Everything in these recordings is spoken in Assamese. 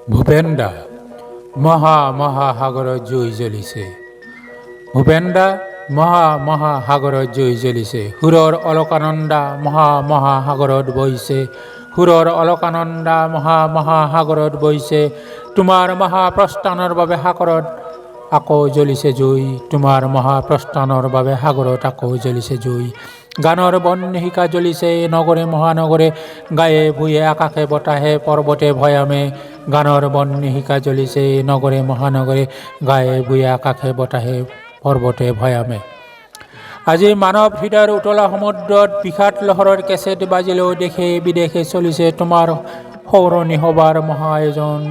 ভূপেন দা মহাসাগৰত জুই জ্বলিছে। ভূপেন দা মহাসাগৰত জুই জ্বলিছে। সুৰৰ অলকানন্দা মহাসাগৰত বহিছে। সুৰৰ অলকানন্দা মহাসাগৰত বহিছে। তোমাৰ মহাপ্ৰস্থানৰ বাবে সাগৰত আকৌ জ্বলিছে জুই। তোমাৰ মহাপ্ৰস্থানৰ বাবে সাগৰত আকৌ জ্বলিছে জুই। গানৰ বহ্নিশিখা জ্বলিছে নগৰে মহানগৰে, গায়ে ভূঞে আকাশে বতাহে পৰ্বতে ভৈয়ামে। গানৰ বহ্নিশিখা জ্বলিছে নগৰে মহানগৰে, গায়ে ভূঞে আকাশে বতাহে পৰ্বতে ভৈয়ামে। আজি মানৱ হৃদয়ৰ উতলা সমুদ্ৰত বিষাদ লহৰৰ কেছেট বাজিলেও দেশে বিদেশে চলিছে তোমাৰ সৌৰণি সভাৰ মহাআয়োজন।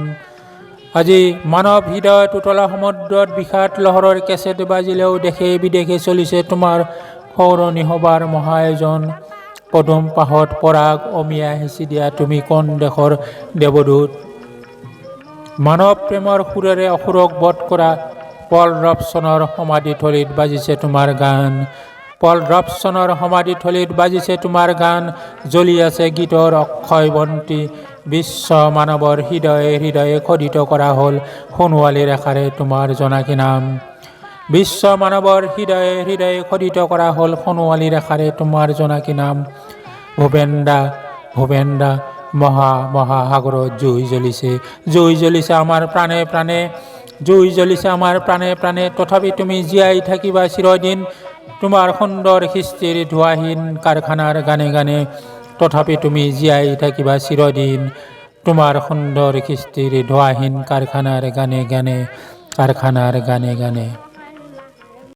আজি মানৱ হৃদয়ত উতলা সমুদ্ৰত বিষাদ লহৰৰ কেছেট বাজিলেও দেশে বিদেশে চলিছে তোমাৰ সৌৰণি সভাৰ মহাআয়োজন। পদুম পাহত পৰাগ অমিয়া সিঁচি দিয়া তুমি কোন দেশৰ দেৱদূত? মানৱ প্ৰেমৰ সুৰেৰে অসুৰক বধ কৰা পল ৰবচনৰ সমাধিথলীত বাজিছে তোমাৰ গান। পল ৰবচনৰ সমাধিথলীত বাজিছে তোমাৰ গান। জ্বলি আছে গীতৰ অক্ষয় বন্তি। বিশ্ব মানৱৰ হৃদয়ে হৃদয়ে খোদিত কৰা হ'ল সোণোৱালী ৰেখাৰে তোমাৰ জনাকী নাম। বিশ্ব মানৱৰ হৃদয়ে হৃদয়ে খোদিত কৰা হ'ল সোণোৱালী ৰেখাৰে তোমাৰ জনাকী নাম। ভূপেন দা মহাসাগৰত জুই জ্বলিছে। জুই জ্বলিছে আমাৰ প্ৰাণে প্ৰাণে, জুই জ্বলিছে আমাৰ প্ৰাণে প্ৰাণে, তথাপি তুমি জীয়াই থাকিবা চিৰদিন তোমাৰ সুন্দৰ সৃষ্টিৰ ধোঁৱাহীন কাৰখানাৰ গানে গানে। তথাপি তুমি জীয়াই থাকিবা চিৰদিন তোমাৰ সুন্দৰ সৃষ্টিৰ ধোঁৱাহীন কাৰখানাৰ গানে গানে, কাৰখানাৰ গানে গানে।